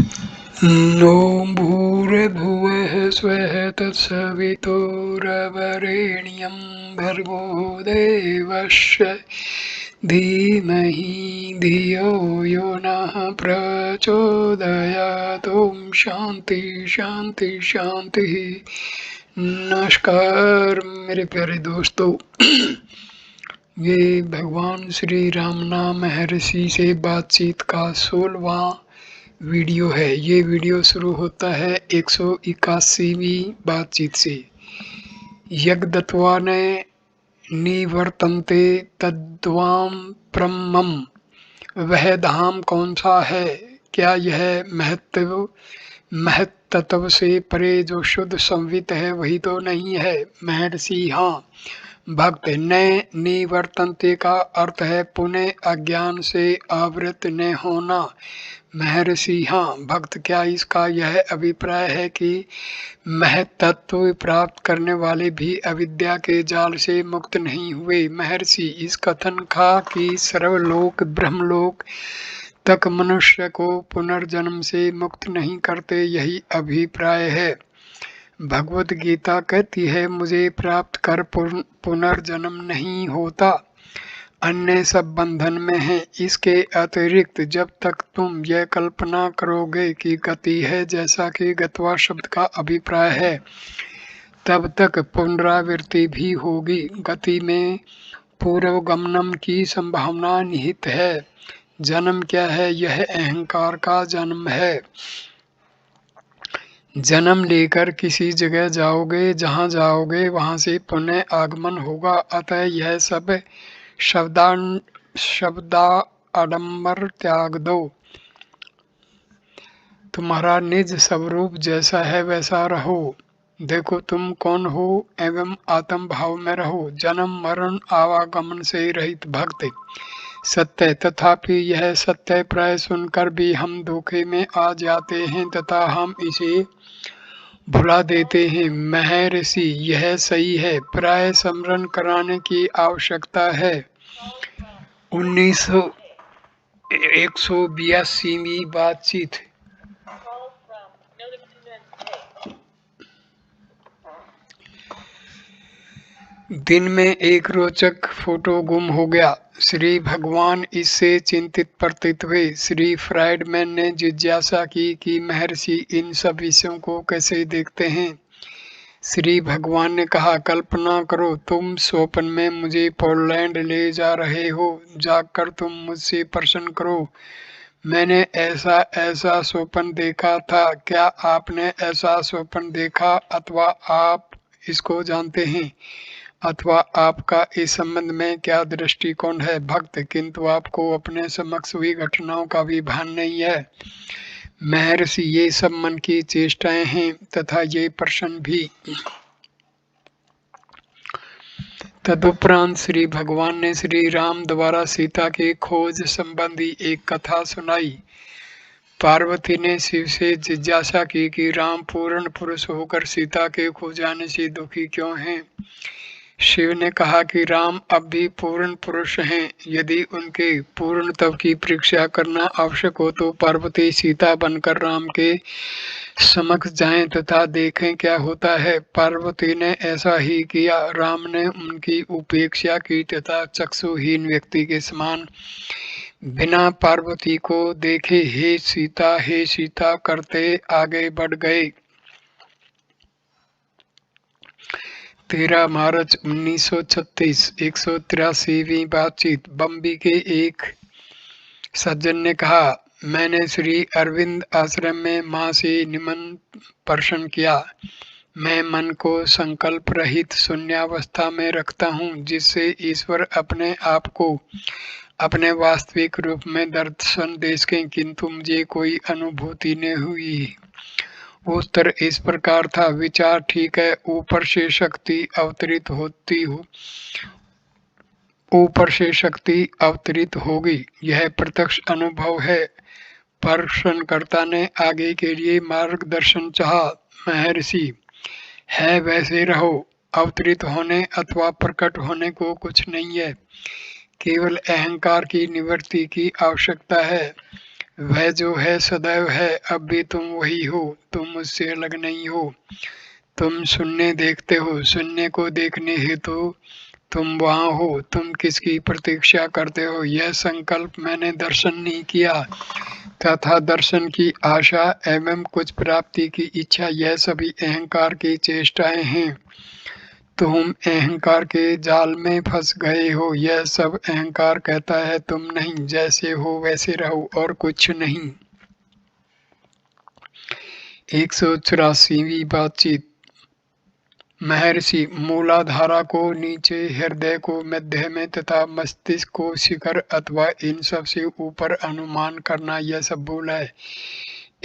No भूर्भुवः स्वः तत्सवितुर्वरेण्यं भर्गो देवस्य धीमहि धियो यो नः प्रचोदयात्। ओम शांति शांति शांति। नमस्कार मेरे प्यारे दोस्तों। ये भगवान श्री राम नाम महर्षि से बातचीत का 16वां वीडियो है। ये वीडियो शुरू होता है 181वीं बातचीत से। यज्ञदत्वा ने निवर्तन्ते तद्वाम ब्रह्मम। वह धाम कौन सा है? क्या यह महत्तत्व से परे जो शुद्ध संवित है वही तो नहीं है? महर्षि हाँ। भक्त न निवर्तन्ते का अर्थ है पुनः अज्ञान से आवृत न होना। महर्षि हाँ। भक्त क्या इसका यह अभिप्राय है कि महत्तत्व प्राप्त करने वाले भी अविद्या के जाल से मुक्त नहीं हुए? महर्षि इस कथन का कि सर्वलोक ब्रह्मलोक तक मनुष्य को पुनर्जन्म से मुक्त नहीं करते, यही अभिप्राय है। भगवत गीता कहती है मुझे प्राप्त कर पुनर्जन्म नहीं होता, अन्य सब बंधन में है। इसके अतिरिक्त जब तक तुम यह कल्पना करोगे कि गति है जैसा कि गत्वा शब्द का अभिप्राय है, तब तक पुनरावृत्ति भी होगी। गति में पूर्वगमनम की संभावना निहित है। जन्म क्या है? यह अहंकार का जन्म है। जन्म लेकर किसी जगह जाओगे, जहाँ जाओगे वहाँ से पुनः आगमन होगा। अतः यह सब शब्दाडंबर त्याग दो। तुम्हारा निज स्वरूप जैसा है वैसा रहो। देखो तुम कौन हो एवं आत्म भाव में रहो। जन्म मरण आवागमन से रहित भक्त सत्य। तथापि यह सत्य प्राय सुनकर भी हम धोखे में आ जाते हैं तथा हम इसे भुला देते हैं। महर्षि यह सही है, प्राय स्मरण कराने की आवश्यकता है। 182वीं बातचीत। दिन में एक रोचक फोटो गुम हो गया। श्री भगवान इससे चिंतित प्रतीत हुए। श्री फ्राइडमैन ने जिज्ञासा की कि महर्षि इन सब विषयों को कैसे देखते हैं। श्री भगवान ने कहा, कल्पना करो तुम स्वप्न में मुझे पोलैंड ले जा रहे हो। जाकर तुम मुझसे प्रश्न करो, मैंने ऐसा ऐसा स्वप्न देखा था, क्या आपने ऐसा स्वप्न देखा अथवा आप इसको जानते हैं, अथवा आपका इस संबंध में क्या दृष्टिकोण है? भक्त किंतु आपको अपने समक्ष हुई घटनाओं का भी भान नहीं है। महर्षि ये सब मन की चेष्टाएं हैं तथा ये प्रश्न भी। तदुपरांत श्री भगवान ने श्री राम द्वारा सीता की खोज संबंधी एक कथा सुनाई। पार्वती ने शिव से जिज्ञासा की कि राम पूर्ण पुरुष होकर सीता के खो जाने से दुखी क्यों हैं। शिव ने कहा कि राम अब भी पूर्ण पुरुष हैं। यदि उनके पूर्णत्व की परीक्षा करना आवश्यक हो तो पार्वती सीता बनकर राम के समक्ष जाएं तथा देखें क्या होता है। पार्वती ने ऐसा ही किया। राम ने उनकी उपेक्षा की तथा चक्षुहीन व्यक्ति के समान बिना पार्वती को देखे हे सीता करते आगे बढ़ गए। 13 मार्च 1936। 183वीं बातचीत। बम्बई के एक सज्जन ने कहा, मैंने श्री अरविंद आश्रम में माँ से निमन प्रश्न किया। मैं मन को संकल्प रहित शून्यावस्था में रखता हूँ जिससे ईश्वर अपने आप को अपने वास्तविक रूप में दर्शन दे सकें, किंतु मुझे कोई अनुभूति नहीं हुई। उत्तर इस प्रकार था, विचार ठीक है, ऊपर से शक्ति अवतरित होगी, यह प्रत्यक्ष अनुभव है। प्रश्नकर्ता ने आगे के लिए मार्गदर्शन चाहा। महर्षि है वैसे रहो, अवतरित होने अथवा प्रकट होने को कुछ नहीं है, केवल अहंकार की निवृत्ति की आवश्यकता है। वह जो है सदैव है, अब भी तुम वही हो, तुम मुझसे अलग नहीं हो। तुम शून्य देखते हो, शून्य को देखने हेतु तुम वहाँ हो, तुम किसकी प्रतीक्षा करते हो? यह संकल्प मैंने दर्शन नहीं किया तथा दर्शन की आशा एवं कुछ प्राप्ति की इच्छा, यह सभी अहंकार की चेष्टाएं हैं। तुम अहंकार के जाल में फंस गए हो। यह सब अहंकार कहता है तुम नहीं, जैसे हो वैसे रहो और कुछ नहीं। 184वीं बातचीत। महर्षि, मूलाधारा को नीचे, हृदय को मध्य में तथा मस्तिष्क को शिखर अथवा इन सब से ऊपर अनुमान करना, यह सब भूल है।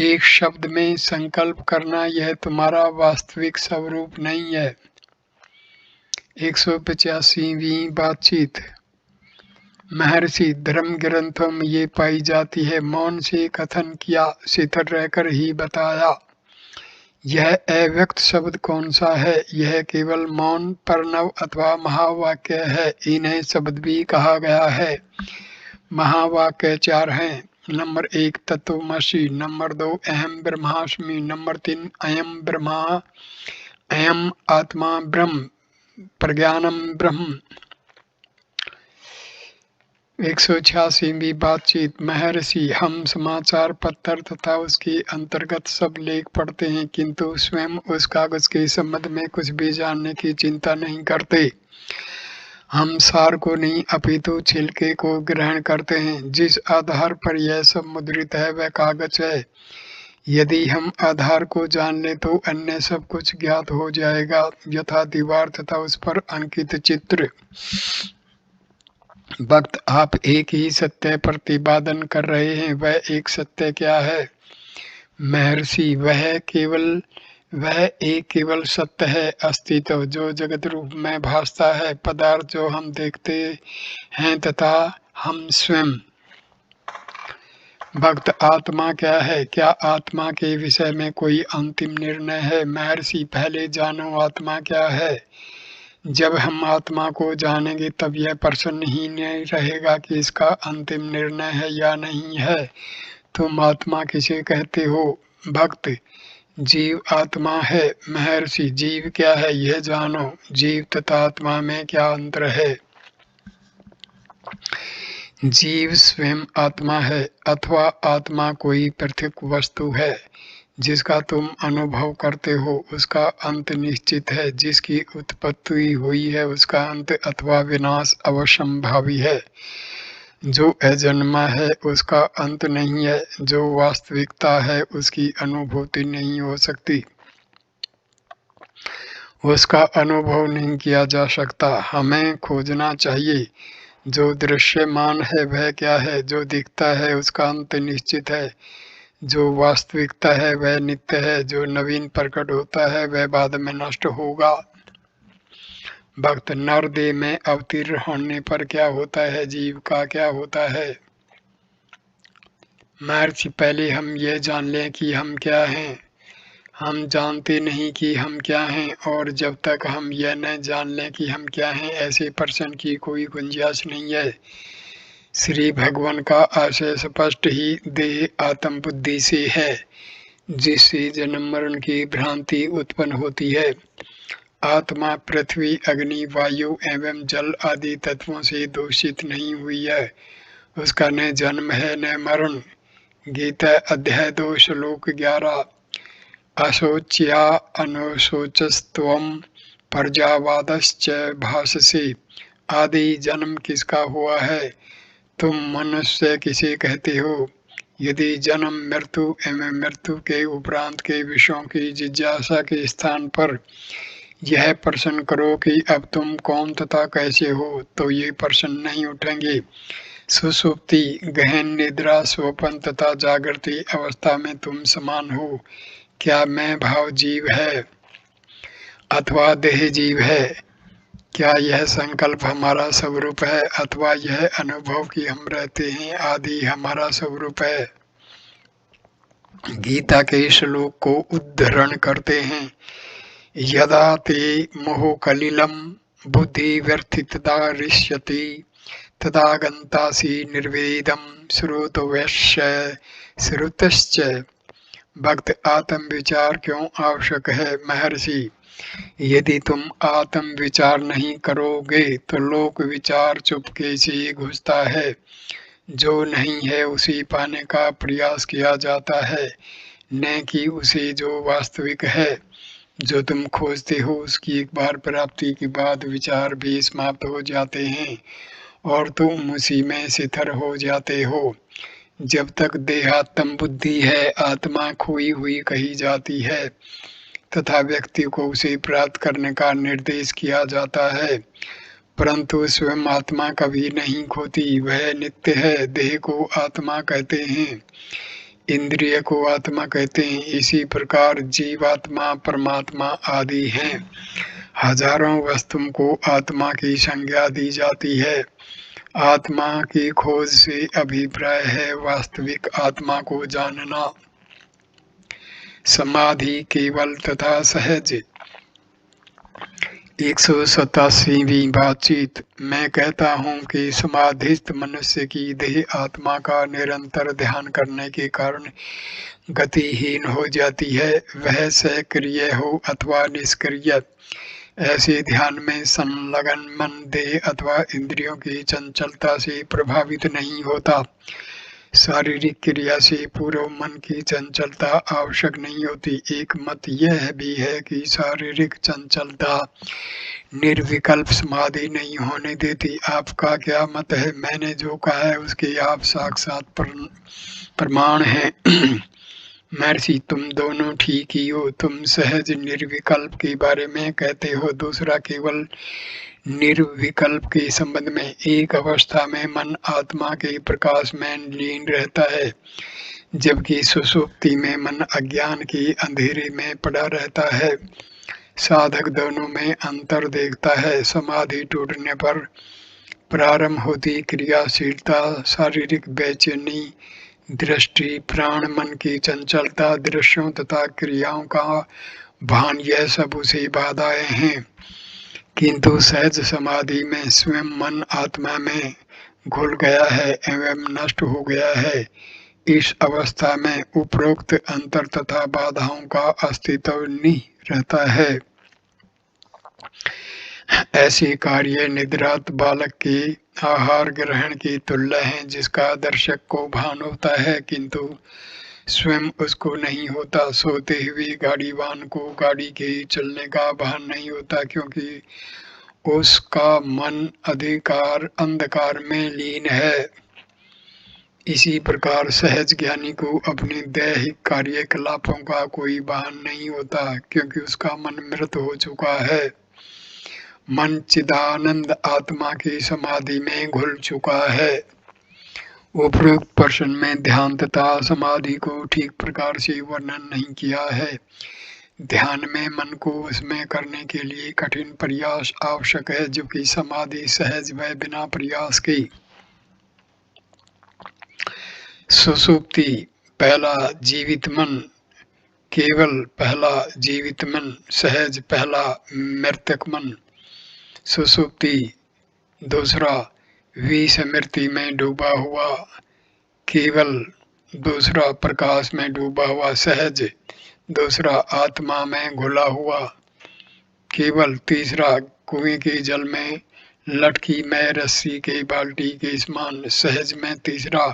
एक शब्द में संकल्प करना, यह तुम्हारा वास्तविक स्वरूप नहीं है। 185वीं बातचीत। महर्षि, धर्म ग्रंथों में ये पाई जाती है, मौन से कथन किया, शिथिल रहकर ही बताया। यह अव्यक्त शब्द कौन सा है? यह केवल मौन, प्रणव अथवा महावाक्य है। इन्हें शब्द भी कहा गया है। महावाक्य 4 हैं। नंबर 1 तत्वमसि, नंबर 2 अहम ब्रह्मास्मि, नंबर 3 अयम ब्रह्मा, अयम आत्मा ब्रह्म, प्रज्ञानम ब्रह्म। 186वीं बातचीत। महर्षि, हम समाचार पत्र तथा उसके अंतर्गत सब लेख पढ़ते हैं, किंतु स्वयं उस कागज के संबंध में कुछ भी जानने की चिंता नहीं करते। हम सार को नहीं अपितु छिलके को ग्रहण करते हैं। जिस आधार पर यह सब मुद्रित है वह कागज है। यदि हम आधार को जान ले तो अन्य सब कुछ ज्ञात हो जाएगा, यथा दीवार तथा उस पर अंकित चित्र। भक्त, आप एक ही सत्य प्रतिपादन कर रहे हैं, वह एक सत्य क्या है? महर्षि, वह एक केवल सत्य है, अस्तित्व जो जगत रूप में भासता है, पदार्थ जो हम देखते हैं तथा हम स्वयं। भक्त, आत्मा क्या है? क्या आत्मा के विषय में कोई अंतिम निर्णय है? महर्षि, पहले जानो आत्मा क्या है। जब हम आत्मा को जानेंगे तब यह प्रश्न ही नहीं रहेगा कि इसका अंतिम निर्णय है या नहीं है। तुम आत्मा किसे कहते हो? भक्त, जीव आत्मा है। महर्षि, जीव क्या है यह जानो। जीव तथा आत्मा में क्या अंतर है? जीव स्वयं आत्मा है अथवा आत्मा कोई पृथक वस्तु है जिसका तुम अनुभव करते हो। उसका अंत निश्चित है। जिसकी उत्पत्ति हुई है उसका अंत अथवा विनाश अवश्यंभावी है। जो अजन्मा है उसका अंत नहीं है। जो वास्तविकता है उसकी अनुभूति नहीं हो सकती, उसका अनुभव नहीं किया जा सकता। हमें खोजना चाहिए। जो दृश्यमान है वह क्या है? जो दिखता है उसका अंत निश्चित है। जो वास्तविकता है वह नित्य है। जो नवीन प्रकट होता है वह बाद में नष्ट होगा। भक्त, नरदेह में अवतीर्ण होने पर क्या होता है? जीव का क्या होता है? महर्षि, पहले हम यह जान लें कि हम क्या हैं। हम जानते नहीं कि हम क्या हैं, और जब तक हम यह न जान लें कि हम क्या हैं, ऐसे प्रश्न की कोई गुंजाइश नहीं है। श्री भगवान का आशय स्पष्ट ही देह आत्म बुद्धि से है, जिससे जन्म मरण की भ्रांति उत्पन्न होती है। आत्मा पृथ्वी, अग्नि, वायु एवं जल आदि तत्वों से दूषित नहीं हुई है। उसका न जन्म है न मरण। गीता अध्याय 2 श्लोक 11। अशोच्या अनुशोचस्त्वं प्रजावादश्च भाषसे। आदि जन्म किसका हुआ है? तुम मनुष्य किसे कहते हो? यदि जन्म, मृत्यु एवं मृत्यु के उपरांत के विषयों की जिज्ञासा के स्थान पर यह प्रश्न करो कि अब तुम कौन तथा कैसे हो, तो ये प्रश्न नहीं उठेंगे। सुषुप्ति, गहन निद्रा, स्वप्न तथा जागृति अवस्था में तुम समान हो। क्या मैं भाव जीव है अथवा देह जीव है? क्या यह संकल्प हमारा स्वरूप है अथवा यह अनुभव कि हम रहते हैं आदि हमारा स्वरूप है? गीता के श्लोक को उद्धरण करते हैं। यदा ते मोह कलिलम बुद्धि व्यर्थितदा ऋष्यति तदा गंतासी निर्वेदम श्रोतव्यश्च श्रुतश्च। भक्त आत्म विचार क्यों आवश्यक है? महर्षि, यदि तुम आत्म विचार नहीं करोगे तो लोक विचार चुपके से घुसता है। जो नहीं है उसे पाने का प्रयास किया जाता है, न कि उसे जो वास्तविक है। जो तुम खोजते हो उसकी एक बार प्राप्ति के बाद विचार भी समाप्त हो जाते हैं और तुम उसी में स्थिर हो जाते हो। जब तक देहात्म बुद्धि है, आत्मा खोई हुई कही जाती है तथा व्यक्ति को उसे प्राप्त करने का निर्देश किया जाता है, परंतु स्वयं आत्मा कभी नहीं खोती, वह नित्य है। देह को आत्मा कहते हैं, इंद्रिय को आत्मा कहते हैं। इसी प्रकार जीवात्मा, परमात्मा आदि हैं। हजारों वस्तुओं को आत्मा की संज्ञा दी जाती है। आत्मा की खोज से अभिप्राय है वास्तविक आत्मा को जानना। समाधि केवल तथा सहज। 187वीं बातचीत। मैं कहता हूँ कि समाधिस्थ मनुष्य की देह आत्मा का निरंतर ध्यान करने के कारण गतिहीन हो जाती है, वह सक्रिय हो अथवा निष्क्रिय। ऐसे ध्यान में संलग्न मन देह अथवा इंद्रियों की चंचलता से प्रभावित नहीं होता। शारीरिक क्रिया से पूर्व मन की चंचलता आवश्यक नहीं होती। एक मत यह भी है कि शारीरिक चंचलता निर्विकल्प समाधि नहीं होने देती। आपका क्या मत है? मैंने जो कहा है उसके आप साक्षात प्रमाण हैं। महर्षि, तुम दोनों ठीक ही हो। तुम सहज निर्विकल्प के बारे में कहते हो, दूसरा केवल निर्विकल्प के संबंध में। एक अवस्था में मन आत्मा के प्रकाश में लीन रहता है, जबकि सुषुप्ति में मन अज्ञान के अंधेरे में पड़ा रहता है। साधक दोनों में अंतर देखता है। समाधि टूटने पर प्रारंभ होती क्रियाशीलता, शारीरिक बेचैनी, दृष्टि, प्राण, मन की चंचलता, दृश्यों तथा क्रियाओं का भान, यह सब उसे बाधाएं हैं। किंतु सहज समाधि में स्वयं मन आत्मा में घुल गया है एवं नष्ट हो गया है। इस अवस्था में उपरोक्त अंतर तथा बाधाओं का अस्तित्व नहीं रहता है। ऐसे कार्य निद्रात बालक के आहार ग्रहण की तुल्य हैं, जिसका दर्शक को भान होता है किंतु स्वयं उसको नहीं होता। सोते हुए गाड़ीवान को गाड़ी के चलने का भान नहीं होता, क्योंकि उसका मन अंधकार में लीन है। इसी प्रकार सहज ज्ञानी को अपने दैहिक कार्यकलापों का कोई भान नहीं होता, क्योंकि उसका मन मृत हो चुका है। मन चिदानंद आत्मा की समाधि में घुल चुका है। उपरोक्त प्रश्न में ध्यान तथा समाधि को ठीक प्रकार से वर्णन नहीं किया है। ध्यान में मन को उसमें करने के लिए कठिन प्रयास आवश्यक है, जबकि समाधि सहज व बिना प्रयास की। सुषुप्ति पहला जीवित मन, केवल पहला जीवित मन, सहज पहला मृतक मन। सुषुप्ति दूसरा विस्मृति में डूबा हुआ, केवल दूसरा प्रकाश में डूबा हुआ सहज, दूसरा आत्मा में घुला हुआ केवल, तीसरा कुएं के जल में लटकी में रस्सी के बाल्टी के समान सहज में, तीसरा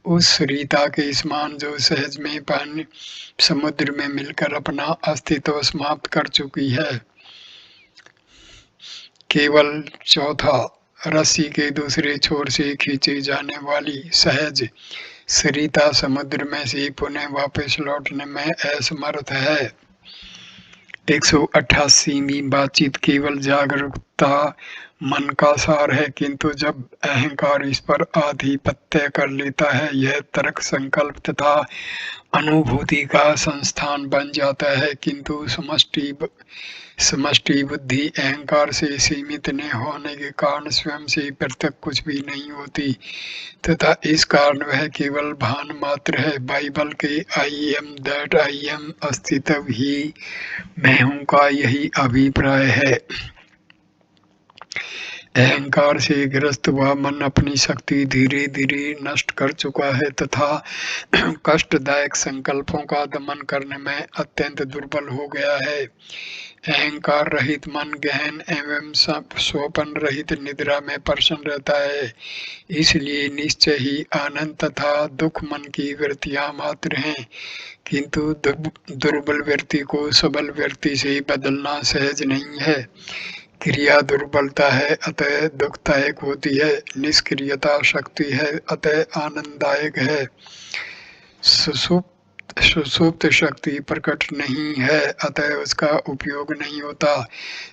उस रीता के समान जो सहज में पानी समुद्र में मिलकर अपना अस्तित्व समाप्त कर चुकी है, केवल चौथा रस्सी के दूसरे छोर से खींची जाने वाली सहज सरिता समुद्र में से पुनः वापस लौटने में असमर्थ है। 188वीं बातचीत। केवल जागरूकता मन का सार है, किंतु जब अहंकार इस पर आधिपत्य कर लेता है, यह तर्क, संकल्प तथा अनुभूति का संस्थान बन जाता है। किंतु समष्टि बुद्धि अहंकार से सीमित न होने के कारण स्वयं से पृथक कुछ भी नहीं होती तथा इस कारण वह केवल भान मात्र है। बाइबल के I am that I am अस्तित्व ही मैं हूँ का यही अभिप्राय है। अहंकार से ग्रस्त हुआ मन अपनी शक्ति धीरे धीरे नष्ट कर चुका है तथा कष्टदायक संकल्पों का दमन करने में अत्यंत दुर्बल हो गया है। अहंकार रहित मन गहन एवं स्वपन रहित निद्रा में प्रसन्न रहता है। इसलिए निश्चय ही आनंद तथा दुख मन की वृत्तियां मात्र हैं, किंतु दुर्बल व्यक्ति को सबल व्यक्ति से बदलना सहज नहीं है। क्रिया दुर्बलता है अतः दुखदायक होती है, निष्क्रियता शक्ति है अतः आनंददायक है। सुसुप्त शक्ति प्रकट नहीं है अतः उसका उपयोग नहीं होता।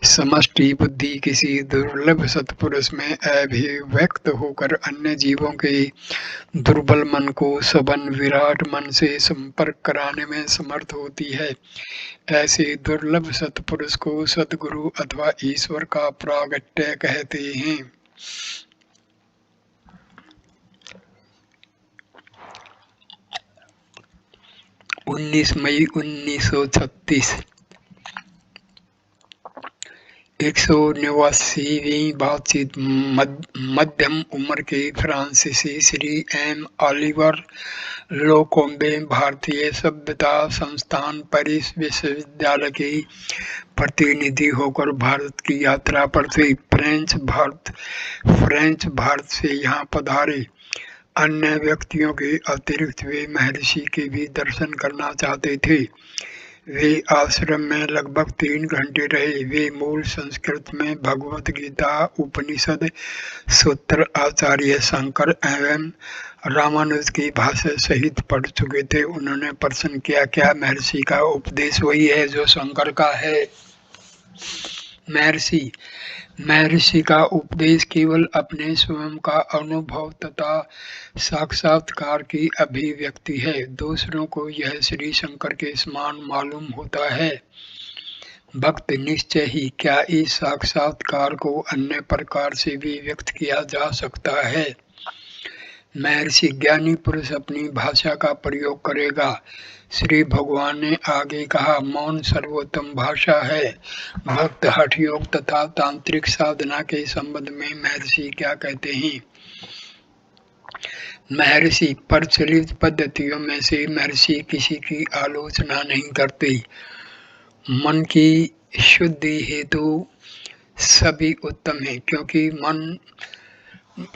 समष्टि बुद्धि किसी दुर्लभ सत्पुरुष में अभिव्यक्त होकर अन्य जीवों के दुर्बल मन को सबन विराट मन से संपर्क कराने में समर्थ होती है। ऐसे दुर्लभ सत्पुरुष को सद्गुरु अथवा ईश्वर का प्रागट्य कहते हैं। 19 मई 1936 189वीं बातचीत मध्यम उम्र के फ्रांसीसी श्री एम ऑलिवर लोकोम्बे भारतीय सभ्यता संस्थान पेरिस विश्वविद्यालय के प्रतिनिधि होकर भारत की यात्रा पर थे। फ्रेंच भारत से यहाँ पधारे। अन्य व्यक्तियों के अतिरिक्त वे महर्षि के भी दर्शन करना चाहते थे। वे आश्रम में लगभग 3 घंटे रहे। वे मूल संस्कृत में भगवत गीता, उपनिषद, सूत्र आचार्य शंकर एवं रामानुज की भाषा सहित पढ़ चुके थे। उन्होंने प्रश्न किया, क्या महर्षि का उपदेश वही है जो शंकर का है? महर्षि का उपदेश केवल अपने स्वयं का अनुभव तथा साक्षात्कार की अभिव्यक्ति है। दूसरों को यह श्री शंकर के समान मालूम होता है। भक्त निश्चय ही क्या इस साक्षात्कार को अन्य प्रकार से भी व्यक्त किया जा सकता है? महर्षि ज्ञानी पुरुष अपनी भाषा का प्रयोग करेगा। श्री भगवान ने आगे कहा, मौन सर्वोत्तम भाषा है। भक्त हठ योग तथा तांत्रिक साधना के संबंध में महर्षि क्या कहते हैं? महर्षि प्रचलित पद्धतियों में से महर्षि किसी की आलोचना नहीं करते। मन की शुद्धि हेतु सभी उत्तम है,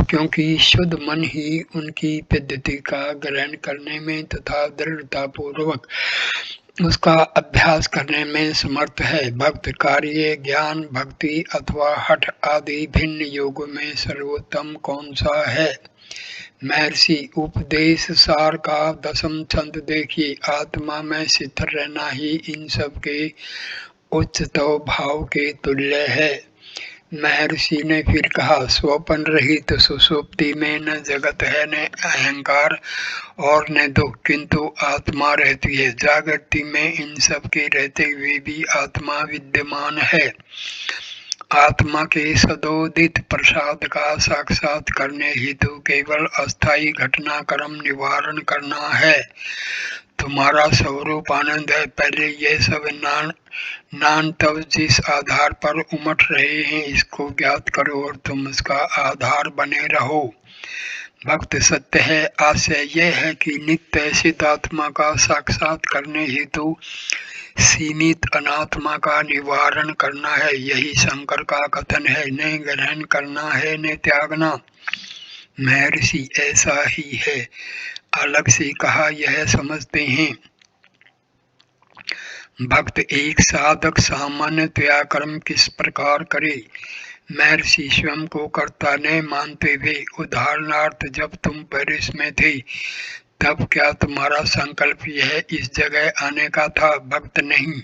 क्योंकि शुद्ध मन ही उनकी पद्धति का ग्रहण करने में तथा दृढ़तापूर्वक उसका अभ्यास करने में समर्थ है। भक्त कार्य, ज्ञान, भक्ति अथवा हठ आदि भिन्न योगों में सर्वोत्तम कौन सा है? महर्षि उपदेश सार का 10वां छंद देखिए। आत्मा में स्थिर रहना ही इन सब के उच्चतम भाव के तुल्य है। महर्षि ने फिर कहा, स्वपन रहित सुषुप्ति में न जगत है, न अहंकार और न दुख, किंतु आत्मा रहती है। जागृति में इन सब के रहते हुए भी आत्मा विद्यमान है। आत्मा के सदोदित प्रसाद का साक्षात करने हेतु केवल अस्थायी घटनाक्रम निवारण करना है। तुम्हारा स्वरूप आनंद है। पहले ये सब नान तब जिस आधार पर उमड़ रहे हैं इसको ज्ञात करो और तुम उसका आधार बने रहो। भक्त सत्य है। आशय यह है कि नित्य सिद्ध आत्मा का साक्षात करने हेतु सीमित अनात्मा का निवारण करना है। यही शंकर का कथन है, न ग्रहण करना है न त्यागना। महर्षि ऐसा ही है। अलग से कहा यह समझते हैं। भक्त एक साधक सामान्यतया कर्म किस प्रकार करे? महर्षि स्वयं को कर्ता न मानते हुए, उदाहरणार्थ जब तुम पेरिस में थे तब क्या तुम्हारा संकल्प यह इस जगह आने का था? भक्त नहीं।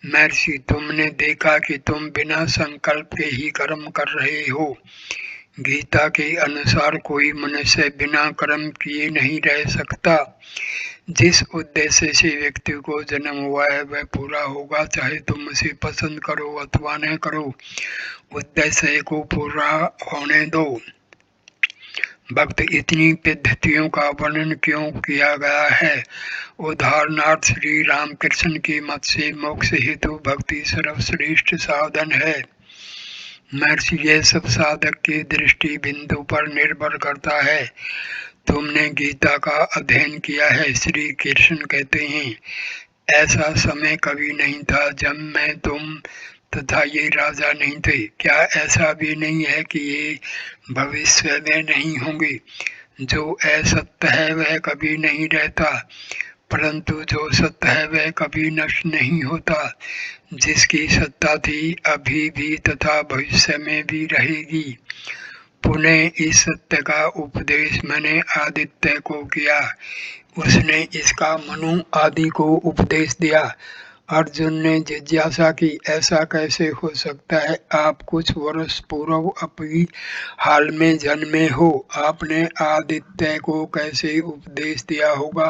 महर्षि तुमने देखा कि तुम बिना संकल्प के ही कर्म कर रहे हो। गीता के अनुसार कोई मनुष्य बिना कर्म किए नहीं रह सकता। जिस उद्देश्य से व्यक्ति को जन्म हुआ है वह पूरा होगा, चाहे तुम उसे पसंद करो अथवा न करो। उद्देश्य को पूरा होने दो। भक्त इतनी पद्धतियों का वर्णन क्यों किया गया है? उदाहरणार्थ श्री रामकृष्ण के मत से मोक्ष हेतु भक्ति सर्वश्रेष्ठ साधन है। महर्षि, यह सब साधक की दृष्टि बिंदु पर निर्भर करता है। तुमने गीता का अध्ययन किया है। श्री कृष्ण कहते हैं, ऐसा समय कभी नहीं था जब मैं, तुम तथा ये राजा नहीं थे। क्या ऐसा भी नहीं है कि ये भविष्य में नहीं होंगे? जो असत्य है वह कभी नहीं रहता, परंतु जो सत्य है वह कभी नष्ट नहीं होता। जिसकी सत्ता थी, अभी भी तथा भविष्य में भी रहेगी। पुनः इस सत्य का उपदेश मैंने आदित्य को किया। उसने इसका मनु आदि को उपदेश दिया। अर्जुन ने जिज्ञासा की, ऐसा कैसे हो सकता है? आप कुछ वर्ष पूर्व अपनी हाल में जन्मे हो, आपने आदित्य को कैसे उपदेश दिया होगा?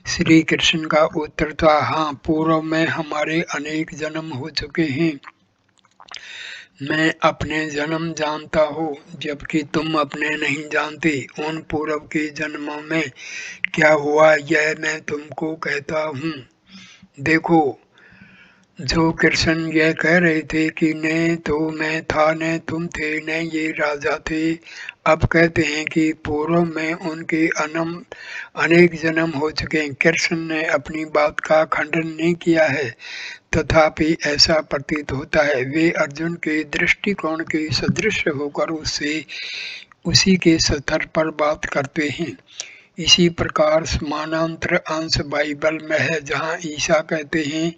श्री कृष्ण का उत्तर था, हाँ, पूर्व में हमारे अनेक जन्म हो चुके हैं। मैं अपने जन्म जानता हूँ, जबकि तुम अपने नहीं जानते। उन पूर्व के जन्मों में क्या हुआ यह मैं तुमको कहता हूँ। देखो, जो कृष्ण यह कह रहे थे कि न तो मैं था, न तुम थे, न ये राजा थे, अब कहते हैं कि पूर्व में उनके अनेक जन्म हो चुके हैं। कृष्ण ने अपनी बात का खंडन नहीं किया है, तथापि ऐसा प्रतीत होता है वे अर्जुन के दृष्टिकोण के सदृश होकर उसी के स्तर पर बात करते हैं। इसी प्रकार समानांतर अंश बाइबल में है, जहाँ ईसा कहते हैं,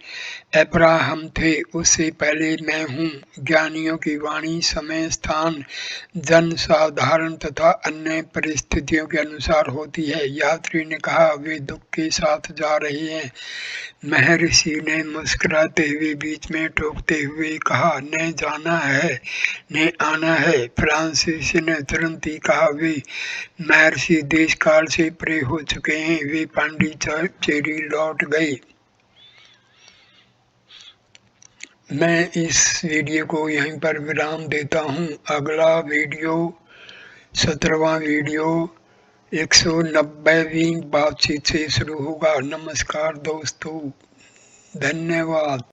अब्राहम थे, उससे पहले मैं हूँ। ज्ञानियों की वाणी समय, स्थान, जन साधारण तथा अन्य परिस्थितियों के अनुसार होती है। यात्री ने कहा, वे दुख के साथ जा रहे हैं। महर्षि ने मुस्कुराते हुए बीच में टोकते हुए कहा, न जाना है न आना है। फ्रांसिस ने तुरंत ही कहा, वे महर्षि देश काल से परे हो चुके हैं, वे पांडिचेरी लौट गए। मैं इस वीडियो को यहीं पर विराम देता हूँ। अगला वीडियो 17वां वीडियो 190वीं बातचीत से शुरू होगा। नमस्कार दोस्तों, धन्यवाद।